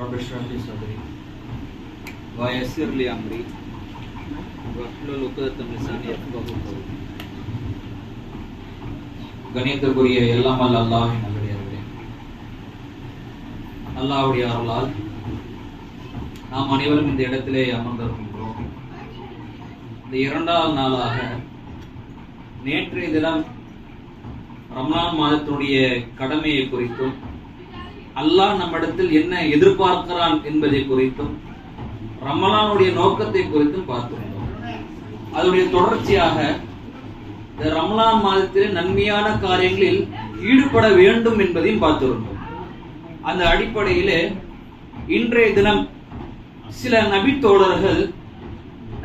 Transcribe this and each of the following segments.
رب اشرح لي صدري ويسر لي امري واحلل عقدة من لساني يفقهوا قولي. கணியத்திற்குரிய எல்லாம் வல்ல அல்லாஹ்வின் நல்லடியார்களே, அல்லாஹ்வுடைய அருளால் நாம் அனைவரும் இந்த இடத்திலே அமர்ந்திருக்கின்றோம். இந்த இரண்டாவது நாளாக நேற்றைய தினம் ரமலான் மாதத்தினுடைய கடமையை குறித்தும் அல்லாஹ் நம்மிடத்தில் என்ன எதிர்பார்க்கிறான் என்பதை குறித்தும் ரமலானுடைய நோக்கத்தை குறித்தும் பார்த்திருந்தோம். அதனுடைய தொடர்ச்சியாக இந்த ரமலான் மாதத்தில் நன்மையான காரியங்களில் ஈடுபட வேண்டும் என்பதையும் பார்த்திருந்தோம். அந்த அடிப்படையிலே இன்றைய தினம் சில நபி தோழர்கள்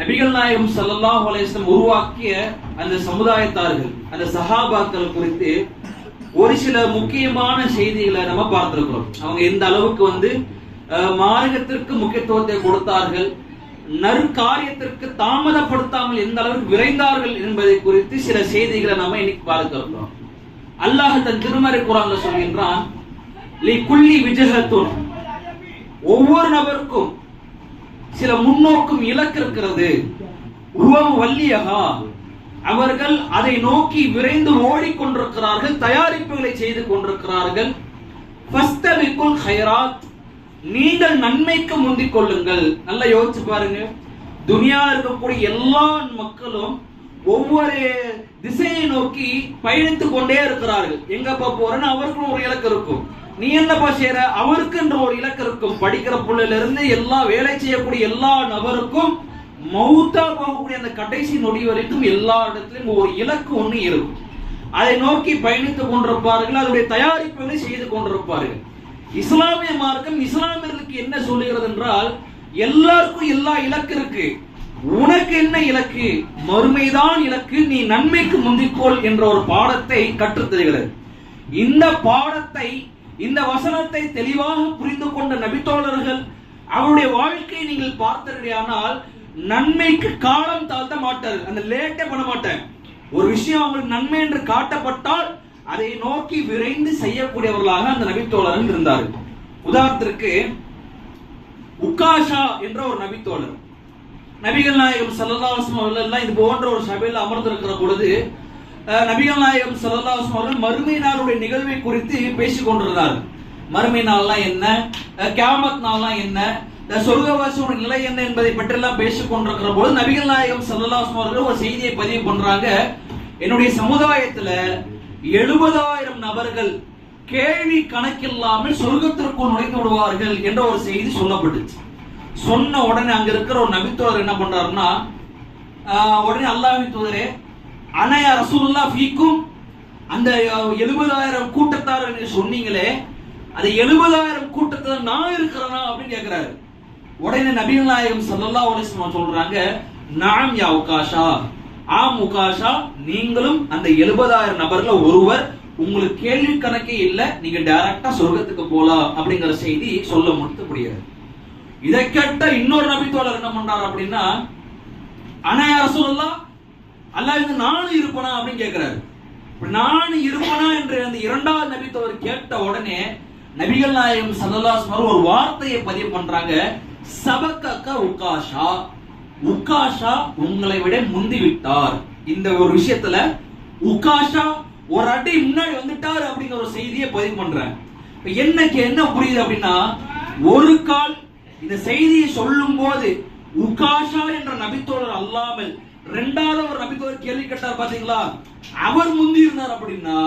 நபிகள் நாயகம் ஸல்லல்லாஹு அலைஹி வஸல்லம் உருவாக்கிய அந்த சமுதாயத்தார்கள், அந்த சஹாபாக்கள் குறித்து ஒரு சில முக்கியமான செய்திகளை நம்ம பார்த்திருக்கிறோம். அவங்க எந்த அளவுக்கு மார்க்கத்திற்கு முக்கியத்துவத்தை கொடுத்தார்கள், நற்காரியத்திற்கு தாமதப்படுத்தாமல் எந்த அளவுக்கு விரைந்தார்கள் என்பதை குறித்து சில செய்திகளை நம்ம இன்னைக்கு பார்க்கிறோம். அல்லாஹ் தன் திருமறை குர்ஆன்ல சொல்கின்றான், லிகுல்லி விஜஹத்துன், ஒவ்வொரு நபருக்கும் சில முன்னோக்கும் இலக்கு இருக்கிறது. உருவம் வல்லியகா, அவர்கள் அதை நோக்கி விரைந்து ஓடிக்கொண்டிருக்கிறார்கள், தயாரிப்புகளை செய்து கொண்டிருக்கிறார்கள். ஃபஸ்தபிகுல் ஹைராத், நீங்கள் நன்மைக்கு முந்திக் கொள்ளுங்கள். நல்லா யோசிச்சு பாருங்க, துனியாவில் இருக்கக்கூடிய எல்லா மக்களும் ஒவ்வொரு திசையை நோக்கி பயணித்துக் கொண்டே இருக்கிறார்கள். எங்கப்பா போறேன்னு அவருக்கும் ஒரு இலக்கு இருக்கும். நீ என்னப்பா செய்யற, அவருக்கு என்ற ஒரு இலக்கு இருக்கும். படிக்கிற புள்ளையில இருந்து எல்லா வேலை செய்யக்கூடிய எல்லா நபருக்கும் மௌத்தா போகக்கூடிய அந்த கடைசி நொடி வரைக்கும் எல்லா இடத்திலும் ஒரு இலக்கு ஒண்ணு இருக்கும். அதை நோக்கி பயணித்துக் கொண்டிருப்பார்கள், அதனுடைய தயாரிப்புகளை செய்து கொண்டிருப்பார்கள். இஸ்லாமிய மார்க்கம் இஸ்லாமியர்களுக்கு என்ன சொல்லுகிறது என்றால், எல்லாருக்கும் எல்லா இலக்கு இருக்கு, உனக்கு என்ன இலக்கு, மறுமைதான் இலக்கு, நீ நன்மைக்கு முந்திக்கோள் என்ற ஒரு பாடத்தை கற்றுத் தருகிறது. இந்த பாடத்தை, இந்த வசனத்தை தெளிவாக புரிந்து கொண்ட நபித்தோழர்கள் அவருடைய வாழ்க்கையை நீங்கள் பார்த்தீர்களானால் நன்மைக்கு காலம் தாழ்த்த மாட்டார்கள், அந்த லேட்டே பண்ண மாட்டாங்க. ஒரு விஷயம் அவங்களுக்கு நன்மை என்று காட்டப்பட்டால் அதை நோக்கி விரைந்து செய்யக்கூடியவர்களாக அந்த நபித்தோழர்கள் இருந்தார்கள். உதாரணத்திற்கு உக்காஷா என்ற ஒரு நபித்தோழர், நபிகள் நாயகம் ஸல்லல்லாஹு அலைஹி வஸல்லம் இது போன்ற ஒரு சபையில் அமர்ந்திருக்கிற பொழுது நபிகள் நாயகம் ஸல்லல்லாஹு அலைஹி வஸல்லம் மறுமை நாளுடைய நிகழ்வை குறித்து பேசிக் கொண்டிருந்தார். மறுமை நாள்லாம் என்ன, கியாமத் நாள்லாம் என்ன, சொர்க்கவாசியோட நிலை என்ன என்பதை பற்றி எல்லாம் பேசிக் கொண்டிருக்கிற போது நபிகள் நாயகம் ஸல்லல்லாஹு அலைஹி வஸல்லம் ஒரு செய்தியை பதிவு பண்றாங்க. என்னுடைய சமுதாயத்துல 70,000 நபர்கள் கேள்வி கணக்கில்லாமல் சொர்க்கத்திற்குள் நுழைந்து விடுவார்கள் என்ற ஒரு செய்தி சொல்லப்பட்டுச்சு. சொன்ன உடனே அங்க இருக்கிற ஒரு நபித்தோழர் என்ன பண்றாருன்னா, உடனே அல்லாஹ்வின் தூதரே, அனயா ரசூலுல்லாஹ் ஃபீக்கும், அந்த 70,000 கூட்டத்தார் சொன்னீங்களே, அது 70,000 கூட்டத்துல நான் இருக்கிறேனா அப்படின்னு கேட்கிறாரு. உடனே நபிகள் நாயகம் ஸல்லல்லாஹு அலைஹி வஸல்லம் சொல்றாங்க, நஅம் யா உகாஷா, ஆம் உகாஷா, நீங்களும் அந்த 70,000 நபர்ல ஒருவர், உங்களுக்கு கேள்வி கணக்கே இல்ல, நீங்க டைரக்டா சொர்க்கத்துக்கு போலாம் அப்படிங்கிற செய்தி சொல்ல முடியாது. இதை கேட்ட இன்னொரு நபித்தோழர் என்ன பண்றாரு அப்படின்னா, அனயா ரசூலுல்லாஹ், அல்லாஹ் நானும் இருப்பனா அப்படின்னு கேட்கிறாரு. நானும் இருப்பனா என்று அந்த இரண்டாவது நபித்தோழர் கேட்ட உடனே நபிகள் நாயகம் ஸல்லல்லாஹு அலைஹி வஸல்லம் ஒரு வார்த்தையை பதிவு பண்றாங்க, சபக்கக உகாஷா, உகாஷா உங்களை விட முந்தி விட்டார். இந்த ஒரு விஷயத்துல உகாஷா ஒரு அடி முன்னாடி வந்துட்டார் அப்படிங்கிற ஒரு செய்தியை பதிவு பண்றாங்க. என்ன புரியுது அப்படின்னா, ஒரு கால் இந்த செய்தியை சொல்லும் போது உகாஷா என்ற நபித்தோழர் அல்லாமல் இரண்டாவது ஒரு நபித்தோழர் கேள்வி கேட்டார் பாத்தீங்களா, அவர் முந்தி இருந்தார் அப்படின்னா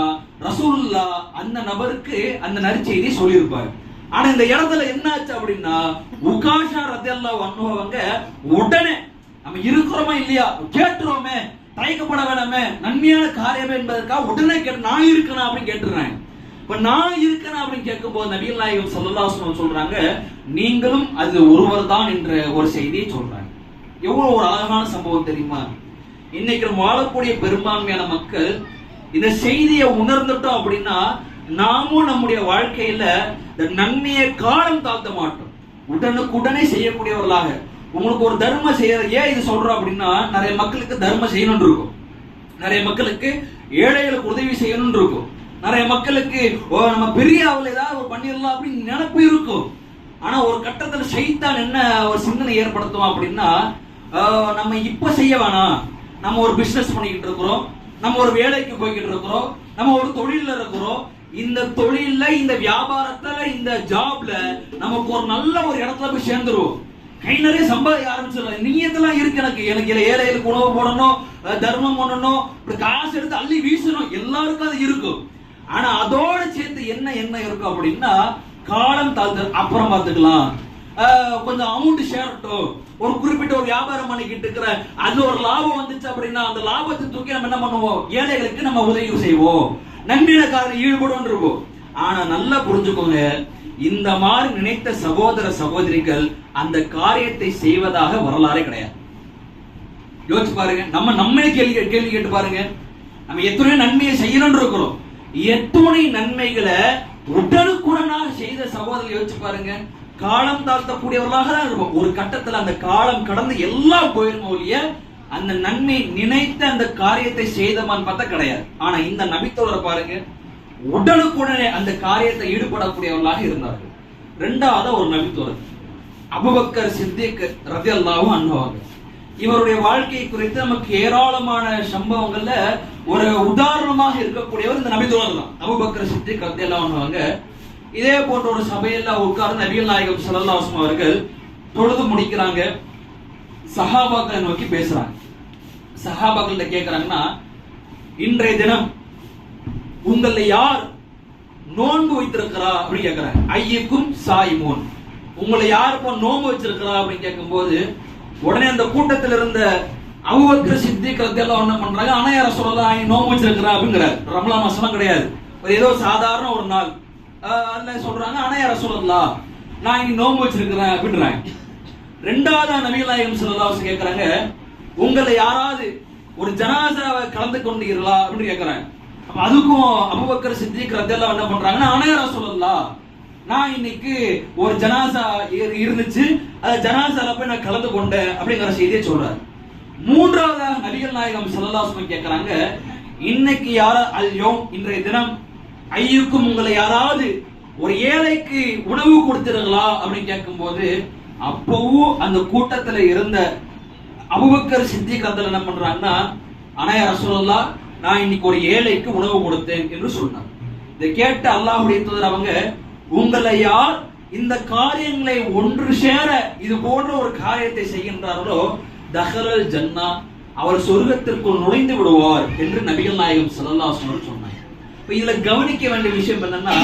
ரசூலுல்லாஹ் அந்த நபருக்கு அந்த நற்செய்தியை சொல்லியிருப்பார். ஆனா இந்த இடத்துல என்ன ஆச்சு அப்படின்னா, உகாஷா ரலியல்லாஹு அன்ஹு அவங்க உடனே நம்ம இருக்கிறோமா இல்லையா கேட்டுறோமே, தயக்கப்பட வேணாமே, நன்மையான காரியமே என்பதற்காக உடனே கேட்டு நான் இருக்கேனா அப்படின்னு கேட்டுறாங்க. இப்ப நான் இருக்கேனா அப்படின்னு கேட்கும் போது நபிகள் நாயகம் ஸல்லல்லாஹு அலைஹி வஸல்லம் சொல்றாங்க, நீங்களும் அது ஒருவர் தான் என்ற ஒரு செய்தியை சொல்றாங்க. எவ்வளவு ஒரு அழகான சம்பவம் தெரியுமா? இன்னைக்கு நம்ம வாழக்கூடிய பெரும்பான்மையான மக்கள் இந்த செய்தியை உணர்ந்துட்டோம் அப்படின்னா நாமும் நம்முடைய வாழ்க்கையில இந்த நன்மையை காலம் தாழ்த்த மாட்டோம், உடனுக்குடனே செய்யக்கூடியவர்களாக. உங்களுக்கு ஒரு தர்மம் செய்யற, ஏன் இது சொல்றோம் அப்படின்னா, நிறைய மக்களுக்கு தர்மம் செய்யணும்னு இருக்கும், நிறைய மக்களுக்கு ஏழைகளுக்கு உதவி செய்யணும்னு இருக்கும், நிறைய மக்களுக்கு நம்ம பெரிய அவள் ஏதாவது பண்ணிடலாம் அப்படின்னு நினைப்பு இருக்கும். ஆனா ஒரு கட்டத்துல ஷைத்தான் என்ன ஒரு சிந்தனை ஏற்படுத்துவோம் அப்படின்னா, நம்ம இப்ப செய்ய வேணாம், நம்ம ஒரு பிசினஸ் பண்ணிக்கிட்டு இருக்கிறோம், நம்ம ஒரு வேலைக்கு போய்கிட்டு இருக்கிறோம், நம்ம ஒரு தொழில இருக்கிறோம், இந்த தொழில இந்த வியாபாரத்துல இந்த ஜாப்ல நமக்கு ஒரு நல்ல ஒரு இடத்துல போய் சேர்ந்துருவோம், கை நிறைய சம்பாதிக்க ஆரம்பிச்சிடலாம். நீயத்தெல்லாம் இருக்கு, எனக்கு ஏழைகளுக்கு உணவு போடணும், தர்மம் பண்ணணும், இப்படி காசு எடுத்து அள்ளி வீசணும், எல்லாருக்கும் அது இருக்கும். ஆனா அதோட சேர்த்து என்ன இருக்கும் அப்படின்னா, காலம் தாழ்த்து அப்புறம் பார்த்துக்கலாம், கொஞ்சம் அமௌண்ட் ஷேரட்டும், ஒரு குறிப்பிட்ட ஒரு வியாபாரம் பண்ணிக்கிட்டு இருக்கிற அது ஒரு லாபம் வந்துச்சு அப்படின்னா அந்த லாபத்தை தூக்கி நம்ம என்ன பண்ணுவோம், ஏழைகளுக்கு நம்ம உதவி செய்வோம், நன்மையான காரியம் ஈடுபடும் இருப்போம். ஆனா நல்லா புரிஞ்சுக்கோங்க, இந்த மாதிரி நினைத்த சகோதர சகோதரிகள் அந்த காரியத்தை செய்வதாக வரலாறே கிடையாது. யோசிச்சு பாருங்க, நம்மளே கேள்வி கேட்டு பாருங்க, நம்ம எத்தனை நன்மையை செய்யணும்னு இருக்கிறோம், எத்தனை நன்மைகளை உடனுக்குடனாக செய்த சகோதரர்கள் யோசிச்சு பாருங்க, காலம் தாழ்த்தக்கூடியவர்களாக தான் இருப்போம். ஒரு கட்டத்தில் அந்த காலம் கடந்து எல்லாம் போயிருமோ இல்லையா, அந்த நன்மை நினைத்த அந்த காரியத்தை செய்தமான்னு பார்த்தா கிடையாது. ஆனா இந்த நபித்தோழரை பாருங்க, உடனுக்குடனே அந்த காரியத்தை ஈடுபடக்கூடியவர்களாக இருந்தார்கள். இரண்டாவது ஒரு நபித்தோழர் அபூபக்கர் சித்திக் ரலியல்லாஹு அன்ஹு. இவருடைய வாழ்க்கை குறித்து நமக்கு ஏராளமான சம்பவங்கள்ல ஒரு உதாரணமாக இருக்கக்கூடியவர் இந்த நபித்தோழர் தான், அபூபக்கர் சித்திக் ரலியல்லாஹு அன்ஹு. இதே போன்ற ஒரு சபையில உட்கார்ந்து நபிகள் நாயகம் ஸல்லல்லாஹு அலைஹி வஸல்லம் அவர்கள் தொழுது முடிக்கிறாங்க, சஹாபாக்களை நோக்கி பேசுறாங்க. சஹாபாக்கள்கிட்ட கேட்கிறாங்கன்னா, இன்றைய தினம் உங்களை யார் நோன்பு வைத்திருக்கிறா அப்படின்னு கேட்கிறாங்க. ஐயுக்கும் சாயிமோன், உங்களை யார் இப்போ நோன்பு வச்சிருக்கிறா அப்படின்னு கேட்கும்போது உடனே அந்த கூட்டத்தில் இருந்த அபூபக்கர் சித்திக் ரலியல்லாஹு அன்ஹு என்ன பண்றாங்க, ஆனா யார சொல்லலாம் நோன்பு வச்சிருக்கிறா அப்படிங்கிறார். ரமலான் மாசம் கிடையாது, ஏதோ சாதாரண ஒரு நாள் அல்ல சொல்றாங்க, ஆனா யார சொல்லலாம் நான் இனி நோன்பு வச்சிருக்கிறேன் அப்படின்றாங்க. ரெண்டாவது நபிகள் நாயகம் ஸல்லல்லாஹு அலைஹி வஸல்லம் கேட்கறாங்க, உங்களை யாராவது ஒரு ஜனாசாவை கலந்து கொண்டீர்களா அப்படின்னு கேட்கறாங்க. அப்ப அதுக்கும் அபூபக்கர் சித்திக் ரலியல்லாஹு அன்ஹு என்ன பண்றாங்கன்னா, ஆனா யார சொல்லலாம் நான் இன்னைக்கு ஒரு ஜனாசா இருந்துச்சு, அந்த ஜனாசால போய் நான் கலந்து கொண்டேன் அப்படிங்கிற செய்தியை சொல்றாரு. மூன்றாவதாக நபிகள் நாயகம் ஸல்லல்லாஹு அலைஹி வஸல்லம் கேட்கறாங்க, இன்னைக்கு யார அல்யோம் இன்றைய தினம் ஐயுக்கும் உங்களை யாராவது ஒரு ஏழைக்கு உணவு கொடுத்தீர்களா அப்படின்னு கேட்கும் போது அப்பவும் அந்த கூட்டத்துல இருந்த அபூபக்கர் சித்திக் ரலியல்லாஹு என்ன பண்றாங்கன்னா, ஆனா யா ரசூலல்லாஹ் நான் இன்னைக்கு ஒரு ஏழைக்கு உணவு கொடுத்தேன் என்று சொன்னார். இதை கேட்ட அல்லாஹ்வுடைய தூதர் அவங்க, உங்களை யார் இந்த காரியங்களை ஒன்று சேர இது போன்ற ஒரு காரியத்தை செய்கின்றார்களோ தஹலல் ஜன்னா, அவர் சொர்க்கத்திற்குள் நுழைந்து விடுவார் என்று நபிகள் நாயகம் ஸல்லல்லாஹு அலைஹி வஸல்லம் சொன்னார். இதுல கவனிக்க வேண்டிய விஷயம் என்னன்னா,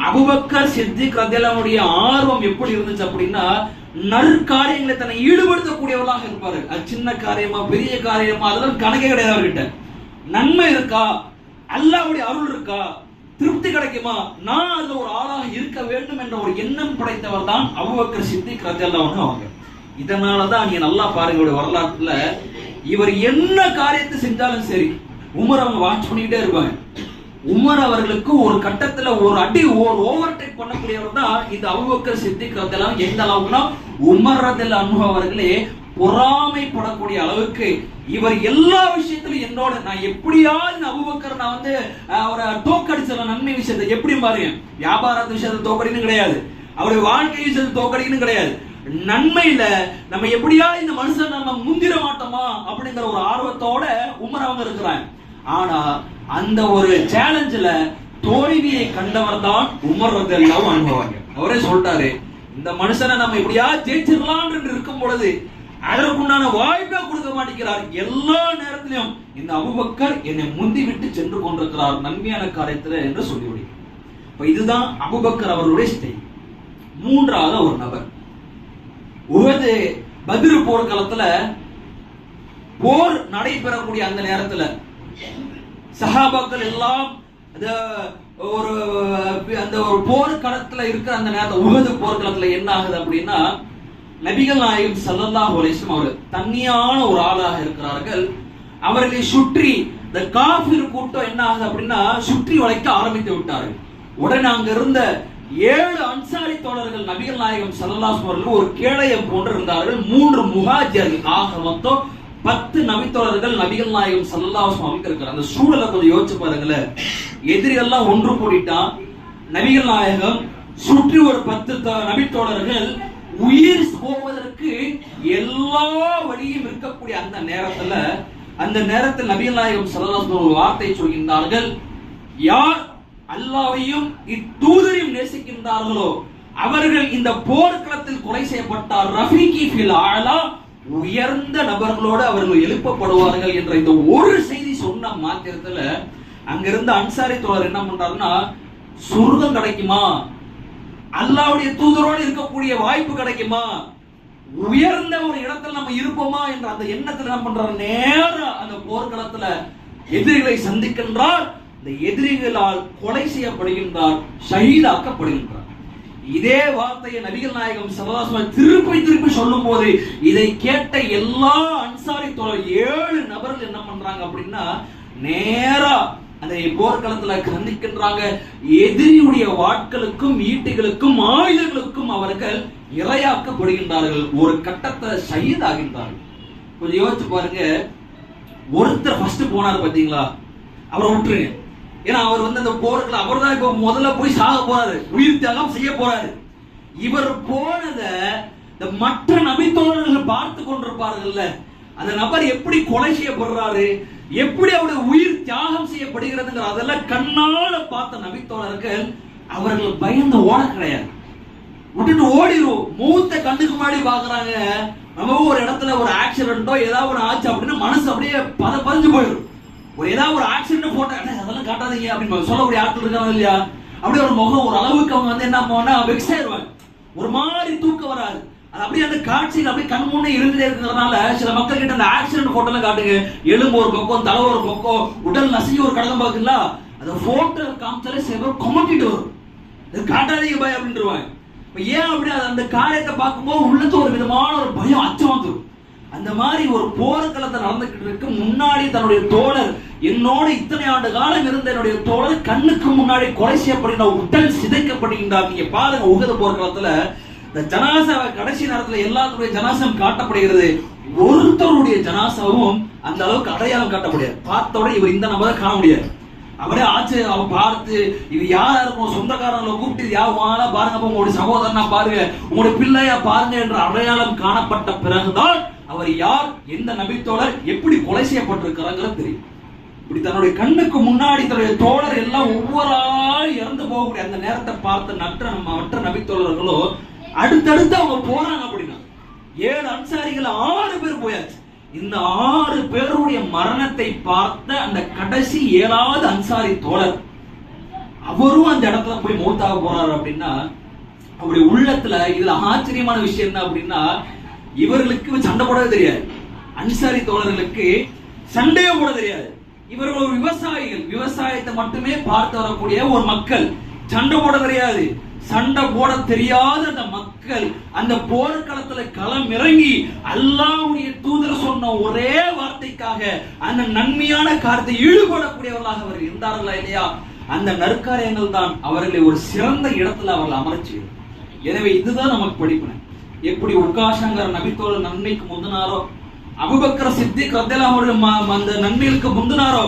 அபூபக்கர் சித்திக் ரலியல்லாஹு அன்ஹுடைய ஆர்வம் எப்படி இருந்துச்சு அப்படின்னா, நற்காரியங்களை தன்னை ஈடுபடுத்தக்கூடியவர்களாக இருப்பாரு. அது சின்ன காரியமா பெரிய காரியமா அதெல்லாம் கணக்கே கிடையாது. அவர்கிட்ட நன்மை இருக்கா, அல்லாஹ்வுடைய அருள் இருக்கா, திருப்தி கிடைக்குமா, நான் அதுல ஒரு ஆளாக இருக்க வேண்டும் என்ற ஒரு எண்ணம் படைத்தவர் தான் அபூபக்கர் சித்திக் ரலியல்லாஹு அன்ஹு அவங்க. இதனாலதான் நீங்க நல்லா பாருங்க வரலாற்றுல இவர் என்ன காரியத்தை செஞ்சாலும் சரி உமர் அவங்க வாட்ச் பண்ணிக்கிட்டே இருப்பாங்க. உமர் அவர்களுக்கு ஒரு கட்டத்துல ஒரு அடி ஓவர்டேக் பண்ணக்கூடியவர் தான் இந்த அபூபக்கர் சித்திக் ரலியல்லாஹு அன்ஹு. எந்த அளவுக்குன்னா உமர் ரலியல்லாஹு அன்ஹு அவர்களே பொறாமைப்படக்கூடிய அளவுக்கு இவர் எல்லா விஷயத்திலும் என்னோட நான் எப்படியாவது அபூபக்கர் நான் வந்து அவரை தோக்கடிச்சிடலாம், நன்மை விஷயத்தை எப்படி பாருங்க, வியாபார விஷயத்தை தோக்கடின்னு கிடையாது, அவருடைய வாழ்க்கை விஷயத்தை தோக்கடின்னு கிடையாது, நன்மையில நம்ம எப்படியா இந்த மனுஷன் நம்ம முந்திர மாட்டோமா அப்படிங்கிற ஒரு ஆர்வத்தோட உமர் அவங்க இருக்கிறாங்க. ஆனா அந்த ஒரு சேலஞ்சில தோல்வியை கண்டவர் தான் உமர் ரலியல்லாஹு அன்ஹு. அவரே சொல்லிட்டாரு, இந்த மனுஷனை நம்ம எப்படியா ஜெயிச்சிடலாம் என்று இருக்கும் பொழுது அதற்குண்டான வாய்ப்பை கொடுக்க மாட்டேங்கிறார். எல்லா நேரத்திலும் இந்த அபூபக்கர் என்னை முந்தி விட்டு சென்று கொண்டிருக்கிறார் நன்மையான காரியத்தில் என்று சொல்லிவிடுகிறார். இதுதான் அபூபக்கர் அவர்களுடைய ஸ்டைல். மூன்றாவது ஒரு நபர், உஹது பத்ர் போர்க்களத்துல போர் நடைபெறக்கூடிய அந்த நேரத்துல சஹாபாக்கள் எல்லாம் அந்த ஒரு போர்க்களத்துல இருக்கிற அந்த நேரத்தில் உஹது போர்க்களத்துல என்ன ஆகுது அப்படின்னா, நபிகள் நாயகம் ஸல்லல்லாஹு அலைஹி வஸல்லம் அவர்கள் தனியான ஒரு ஆளாக இருக்கிறார்கள். அவர்களை சுற்றி இந்த காஃபிர் கூட்டம் என்ன ஆகுது அப்படின்னா சுற்றி வளைக்க ஆரம்பித்து விட்டார்கள். உடனே அங்க இருந்த 7 அன்சாரி தோழர்கள் நபிகள் நாயகம் ஸல்லல்லாஹு அலைஹி வஸல்லம் ஒரு கேடயம் போன்று இருந்தார்கள். 3 முஹாஜிர்கள், ஆக மொத்தம் 10 நபித்தோழர்கள் நபிகள் நாயகம் ஸல்லல்லாஹு அலைஹி வஸல்லம் இருக்கிறாங்க. அந்த சூழலை கொஞ்சம் யோசிச்சு பாருங்களேன். எதிரிகள்லாம் ஒன்று கூடிட்டான், நபிகள் நாயகம் சுற்றி ஒரு 10 நபித்தோழர்கள் உயிர் போவதற்கு எல்லா வழியும் இருக்கக்கூடிய அந்த நேரத்தில் நபிகள் நாயகம் ஸல்லல்லாஹு அலைஹி வஸல்லம் வார்த்தை சொல்கின்றார்கள், யார் அல்லாஹ்வையும் இத்தூதரையும் நேசிக்கின்றார்களோ அவர்கள் இந்த போர்க்களத்தில் கொலை செய்யப்பட்டார், ரஃபீகி ஃபில் ஆலா, உயர்ந்த நபர்களோடு அவர்கள் எழுப்பப்படுவார்கள் என்ற இந்த ஒரு செய்தி சொன்ன மாத்திரத்துல அங்கிருந்த அன்சாரி தோழர் என்ன பண்றாருன்னா, சொர்க்கம் கிடைக்குமா, அல்லாஹ்வுடைய தூதரோடு இருக்கக்கூடிய வாய்ப்பு கிடைக்குமா, உயர்ந்த ஒரு இடத்துல நம்ம இருப்போமா என்ற அந்த எண்ணத்துல என்ன பண்றாரு, நேரா அந்த போர்க்களத்துல எதிரிகளை சந்திக்கின்றார். இந்த எதிரிகளால் கொலை செய்யப்படுகின்றார், ஷஹீதாக்கப்படுகின்றார். இதே வார்த்தையை நபிகள் நாயகம் ஸல்லல்லாஹு அலைஹி வஸல்லம் திருப்பி சொல்லும் போது இதை கேட்ட எல்லா அன்சாரி தோழர் 7 நபர்கள் என்ன பண்றாங்க அப்படின்னா, நேரா அந்த போர்க்களத்துல சந்திக்கின்றாங்க. எதிரியுடைய வாட்களுக்கும் ஈட்டிகளுக்கும் ஆயுதங்களுக்கும் அவர்கள் இரையாக்கப்படுகின்றார்கள். ஒரு கட்டத்தை ஷஹீதாகின்றார்கள். கொஞ்சம் யோசிச்சு பாருங்க, ஒருத்தர் ஃபர்ஸ்ட் போனார் பாத்தீங்களா, அவரை விட்டுருங்க. ஏன்னா அவர் அந்த போர்க்கள அவர் தான் இப்ப முதல்ல போய் சாக போறாரு, உயிர் தியாகம் செய்ய போறாரு. இவர் போனத இந்த மற்ற நபித்தோழர்கள் பார்த்து கொண்டிருப்பார்கள். அந்த நபர் எப்படி கொலை செய்யப்படுறாரு, எப்படி அவருடைய உயிர் தியாகம் செய்யப்படுகிறது அதெல்லாம் கண்ணால பார்த்த நபித்தோழர்கள் அவர்கள் பயந்து ஓட கிடையாது, விட்டுட்டு ஓடிடும். மூத்த கண்ணுக்கு முன்னாடி பாக்குறாங்க, நம்ம ஒரு இடத்துல ஒரு ஆக்சிடென்ட்டோ ஏதாவது ஒரு ஆச்சு அப்படின்னு மனசு அப்படியே பதிஞ்சு போயிடும். ஒரு ஏதாவது ஒரு ஆக்சிடென்ட் போட்டா அதெல்லாம் காட்டாதீங்க அப்படின்னு சொல்லக்கூடிய ஆட்கள் இருக்காங்க இல்லையா, அப்படியே ஒரு முகம் ஒரு அளவுக்கு அவங்க என்ன பண்ணா வெக்ஸ் ஆயிடுவாங்க, ஒரு மாதிரி தூக்கம் வராது. அது அப்படியே அந்த காட்சிகள் அப்படியே கண் முன்னே இருந்துட்டே இருக்கிறதுனால சில மக்கள் கிட்ட அந்த ஆக்சிடென்ட் போட்டோலாம் காட்டுங்க, எலும்பு ஒரு பக்கம், தலை ஒரு பக்கம், உடல் நசுங்கி ஒரு கடகம் பாக்குங்களா, அந்த போட்டோ காமிச்சாலே சில பேர் கொமட்டிட்டு வரும், காட்டாதீங்க பயம் அப்படின்ட்டுருவாங்க. ஏன் அப்படி அந்த காரியத்தை பார்க்கும்போது உள்ளத்து ஒரு விதமான ஒரு பயம், அச்சம் வந்துடும். அந்த மாதிரி ஒரு போர்க்களத்தை நடந்துகிட்டு இருக்கு. முன்னாடி தன்னுடைய தோழர், என்னோட இத்தனை ஆண்டு காலம் இருந்த என்னுடைய தோழர் கண்ணுக்கு முன்னாடி கொலை செய்யப்படுகின்ற, உடல் சிதைக்கப்படுகின்றார். நீங்க பாருங்க, உகது போர்க்களத்துல இந்த ஜனாசாவை கடைசி நேரத்துல எல்லாத்துடைய ஜனாசம் காட்டப்படுகிறது. ஒருத்தருடைய ஜனாசாவும் அந்த அளவுக்கு அடையாளம் காட்ட முடியாது. பார்த்தோட இவர் இந்த நபரை காண முடியாது. அவரே ஆச்சு அவன் பார்த்து இது யாரா இருக்கும், சொந்தக்காரங்களை கூப்பிட்டு யாருமானா பாருங்க, உங்களுடைய சகோதரனா பாருங்க, உங்களுடைய பிள்ளையா பாருங்க என்ற அடையாளம் காணப்பட்ட பிறகுதான் அவர் யார், எந்த நபித்தோழர், எப்படி கொலை செய்யப்பட்டிருக்கிறாங்கிறது தெரியும். இப்படி தன்னுடைய கண்ணுக்கு முன்னாடி தன்னுடைய தோழர் எல்லாம் ஒவ்வொரு ஆள் இறந்து போகக்கூடிய அந்த நேரத்தை பார்த்து மற்ற நபித்தோழர்களோ அடுத்தடுத்து அவங்க போறாங்க. அப்படின்னா 7 அன்சாரிகள் 6 பேர் போயாச்சு. இந்த 6 பேருடைய மரணத்தை பார்த்த அந்த கடைசி 7வது அன்சாரி தோழர் அவரும் அந்த இடத்துல போய் மௌத்தாக போறாரு. அப்படின்னா அவருடைய உள்ளத்துல இதுல ஆச்சரியமான விஷயம் என்ன அப்படின்னா, இவர்களுக்கு சண்டை போடவே தெரியாது, அன்சாரி தோழர்களுக்கு சண்டையே போட தெரியாது. இவர்கள் ஒரு விவசாயிகள், விவசாயத்தை மட்டுமே பார்த்து வரக்கூடிய ஒரு மக்கள், சண்டை போட தெரியாது. சண்டை போட தெரியாத அந்த மக்கள் அந்த போர்க்களத்துல களம் இறங்கி அல்லாஹ்வுடைய தூதர் சொன்ன ஒரே வார்த்தைக்காக அந்த நன்மையான காரியத்தை ஈடுபடக்கூடியவர்களாக அவர்கள் இருந்தார்களா இல்லையா, அந்த நற்காரியங்கள் தான் அவர்களை ஒரு சிறந்த இடத்துல அவர்கள் அமர்ச்சி. எனவே இதுதான் நமக்கு படிப்பினை. எப்படி உக்காஷங்கர் நபித்தோழர் நன்மைக்கு முந்தினாரோ, அபூபக்கர் சித்திக் ரலியல்லாஹு அன்ஹு அந்த நன்மைகளுக்கு முந்தினாரோ,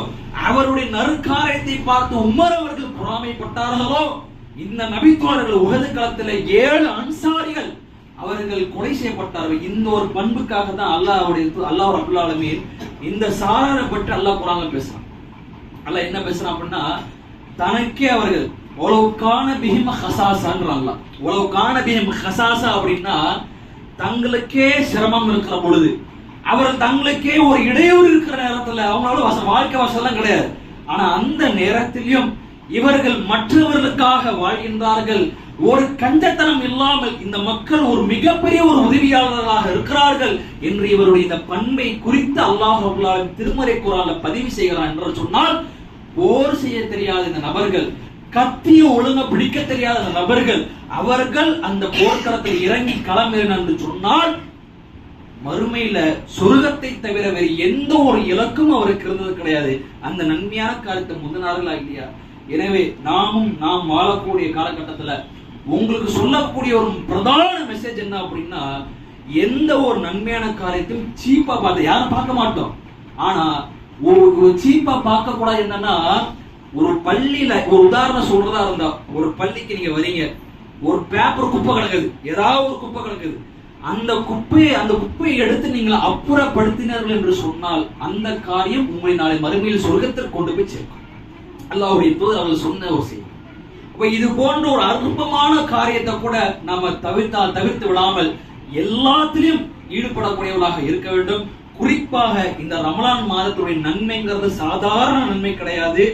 அவருடைய நற்காரியத்தை பார்த்து உமர் அவர்கள் பொறாமைப்பட்டார்களோ, இந்த நபித்தோழர்கள் உஹது களத்தில் 7 அன்சாரிகள் அவர்கள் கொலை செய்யப்பட்டார்கள். இந்த ஒரு பண்புக்காக தான் அல்லாஹ் ரப்பல் ஆலமீன் இந்த சாராரை பற்றி அல்லாஹ் குர்ஆன்ல பேசுறான். அல்லாஹ் என்ன பேசுறான் அப்படின்னா, தனக்கே அவர்கள் உலவுக்கான பிஹிம் ஹசாசான்றாங்க. உலவுக்கான பிஹிம் ஹசாசா அப்படின்னா தங்களுக்கே சிரமம் இருக்கிற பொழுது, அவர்கள் தங்களுக்கே ஒரு இடையூறு இருக்கிற நேரத்தில் அவங்களோட வாழ்க்கை வசதிலாம் கிடையாது. ஆனா அந்த நேரத்திலும் இவர்கள் மற்றவர்களுக்காக வாழ்கின்றார்கள். ஒரு கஞ்சத்தனம் இல்லாமல் இந்த மக்கள் ஒரு மிகப்பெரிய ஒரு உதவியாளர்களாக இருக்கிறார்கள் என்று இவருடைய இந்த பண்பை குறித்து அல்லாஹ் ரப்பல் ஆலமீன் திருமறை குர்ஆன்ல பதிவு செய்கிறான் என்று சொன்னால், போர் செய்ய தெரியாத இந்த நபர்கள், கத்திய ஒழுங்க பிடிக்க தெரியாத அந்த நபர்கள், அவர்கள் அந்த போர்க்களத்தில் இறங்கி களமிறங்கினர் என்று சொன்னால் மறுமையில சொர்க்கத்தை தவிர வேறு எந்த ஒரு இலக்கும் அவருக்கு இருந்தது கிடையாது. அந்த நன்மையான காரியத்தை முந்தினார்களா இல்லையா? எனவே நாம் வாழக்கூடிய காலகட்டத்துல உங்களுக்கு சொல்லக்கூடிய ஒரு பிரதான மெசேஜ் என்ன அப்படின்னா, எந்த ஒரு நன்மையான காரியத்தையும் சீப்பா பார்த்து யாரும் பார்க்க மாட்டோம். ஆனா ஒரு சீப்பா பார்க்க கூடாது. என்னன்னா, ஒரு பள்ளியில ஒரு உதாரணம் சொல்றதா இருந்தா, ஒரு பள்ளிக்கு நீங்க வரீங்க, ஒரு பேப்பர் குப்பை கிடக்குது, ஏதாவது ஒரு குப்பை கிடக்குது, அந்த குப்பையை எடுத்து நீங்கள் அப்புறப்படுத்தினர்கள் என்று சொன்னால் அந்த காரியம் உங்களை நாளை மறுமையில் சொர்க்கத்திற்கு கொண்டு போய் சேர்க்கும். அல்லாஹ்வுடைய தூதர் அவர்கள் சொன்ன ஒரு செய்தி. அப்ப இது போன்ற ஒரு அற்பமான காரியத்தை கூட நாம தவிர்த்து விடாமல் எல்லாத்திலும் ஈடுபடக்கூடியவர்களாக இருக்க வேண்டும். குறிப்பாக இந்த ரமலான் மாதத்துடைய நன்மைங்கிறது சாதாரண நன்மை கிடையாது.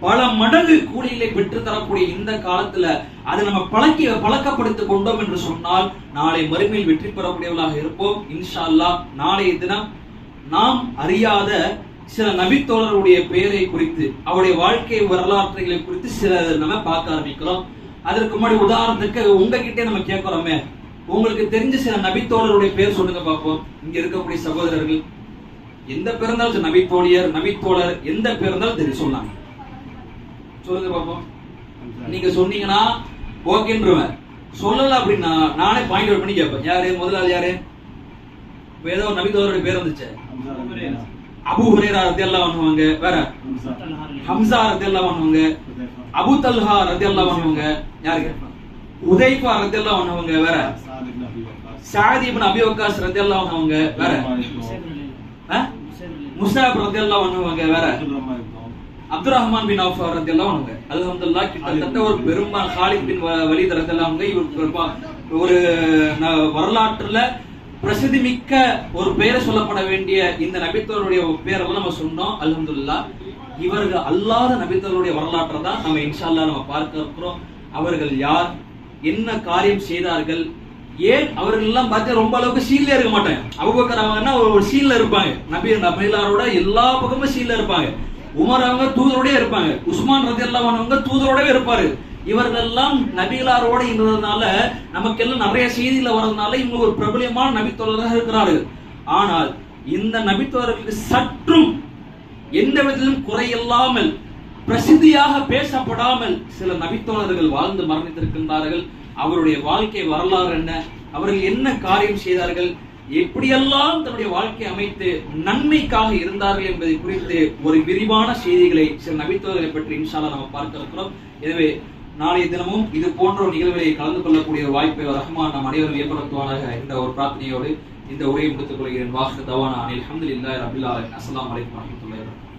பல மடங்கு கூலியிலே பெற்று தரக்கூடிய இந்த காலத்துல அதை நம்ம பழக்கப்படுத்திக் கொண்டோம் என்று சொன்னால் நாளை மறுமையில் வெற்றி பெறக்கூடியவர்களாக இருப்போம் இன்ஷா அல்லாஹ். நாளைய தினம் நாம் அறியாத சில நபித்தோழருடைய பெயரை குறித்து, அவருடைய வாழ்க்கை வரலாற்றுகளை குறித்து சில நம்ம பார்க்க ஆரம்பிக்கிறோம். அதற்கு முன்னாடி உதாரணத்துக்கு உங்ககிட்டே நம்ம கேட்கிறோமே, உங்களுக்கு தெரிஞ்ச சில நபித்தோழருடைய பேர் சொல்லுங்க பார்ப்போம். இங்க இருக்கக்கூடிய சகோதரர்கள் எந்த பேர் இருந்தாலும், நபித்தோழர் எந்த பேர் இருந்தாலும் தெரியும், சொன்னாங்க சொல்லுங்க பார்ப்போம். நீங்க சொன்னீங்கன்னா ஓகேன்றவன், சொல்லல அப்படின்னா நானே பாயிண்ட் அவுட் பண்ணி கேட்பேன். யாரு முதலாளி? யாரு? ஏதோ நபித்தோழருடைய பேர் வந்துச்சு, அபூ ஹுரைரா ரலியல்லாஹு அன்ஹு, வேற ஹம்ஸா ரலியல்லாஹு அன்ஹு, அபூ தல்ஹா ரலியல்லாஹு அன்ஹு, யாரு? உதைஃபா ரலியல்லாஹு அன்ஹு, வேற சஅத் இப்னு அபி வக்காஸ் ரலியல்லாஹு அன்ஹு, வேற முஸஅப் ரலியல்லாஹு அன்ஹு, வேற அப்துல் ரஹ்மான் பின் அவுஃப் ரலியல்லாஹு அன்ஹு. அல்ஹம்துலில்லாஹ் கிட்டத்தட்ட ஒரு பெரும்பான் காலித் பின் வலீத் ரலியல்லாஹு அன்ஹு இவர் ஒரு வரலாற்றுல பிரசித்தி மிக்க ஒரு பெயரை சொல்லப்பட வேண்டிய இந்த நபித்தோருடைய பேரெல்லாம் நம்ம சொன்னோம். அல்ஹம்துலில்லாஹ் இவர்கள் அல்லாத நபித்தோருடைய வரலாற்றை தான் நம்ம இன்ஷா அல்லாஹ் நம்ம பார்க்க இருக்கிறோம். அவர்கள் யார், என்ன காரியம் செய்தார்கள், ஏன் அவர்கள் எல்லாம் பார்த்து ரொம்ப அளவுக்கு சீன்ல இருக்க மாட்டாங்க. அபூபக்கர் அவங்கன்னா ஒரு சீன்ல இருப்பாங்க, நபிகளாரோட எல்லா பக்கமும் சீன்ல இருப்பாங்க. உமர் அவங்க தூதரோடய இருப்பாங்க, உஸ்மான் ரலியல்லாஹு அன்ஹு தூதரோடவே இருப்பாரு. இவர்கள் எல்லாம் நபிகளாரோட இருந்ததுனால நமக்கெல்லாம் நிறைய செய்தியில வர்றதுனால இவங்க ஒரு பிரபலியமான நபித்தோழராக இருக்கிறார்கள். ஆனால் இந்த நபித்தோழர்களுக்கு சற்றும் எந்த விதத்திலும் குறையில்லாமல் பிரசித்தியாக பேசப்படாமல் சில நபித்தோழர்கள் வாழ்ந்து மரணித்திருக்கின்றார்கள். அவருடைய வாழ்க்கை வரலாறு என்ன, அவர்கள் என்ன காரியம் செய்தார்கள், எப்படியெல்லாம் தன்னுடைய வாழ்க்கை அமைத்து நன்மைக்காக இருந்தார்கள் என்பதை குறித்து ஒரு விரிவான செய்திகளை சில நபித்தோழர்களை பற்றி இன்ஷா அல்லாஹ் நம்ம பார்க்க இருக்கிறோம். எனவே நாளைய தினமும் இது போன்ற ஒரு நிகழ்வுகளை கலந்து கொள்ளக்கூடிய வாய்ப்பை ரஹ்மான் நம் அனைவரும் ஏற்படுத்துவானாக என்ற ஒரு பிரார்த்தனையோடு இந்த உரையை முடித்துக் கொள்கிறேன். வாஹிர் தவானா அல்ஹம்துலில்லாஹி ரப்பில் ஆலமீன். அஸ்ஸலாமு அலைக்கும் வரஹ்மத்துல்லாஹி வபரகாத்துஹு.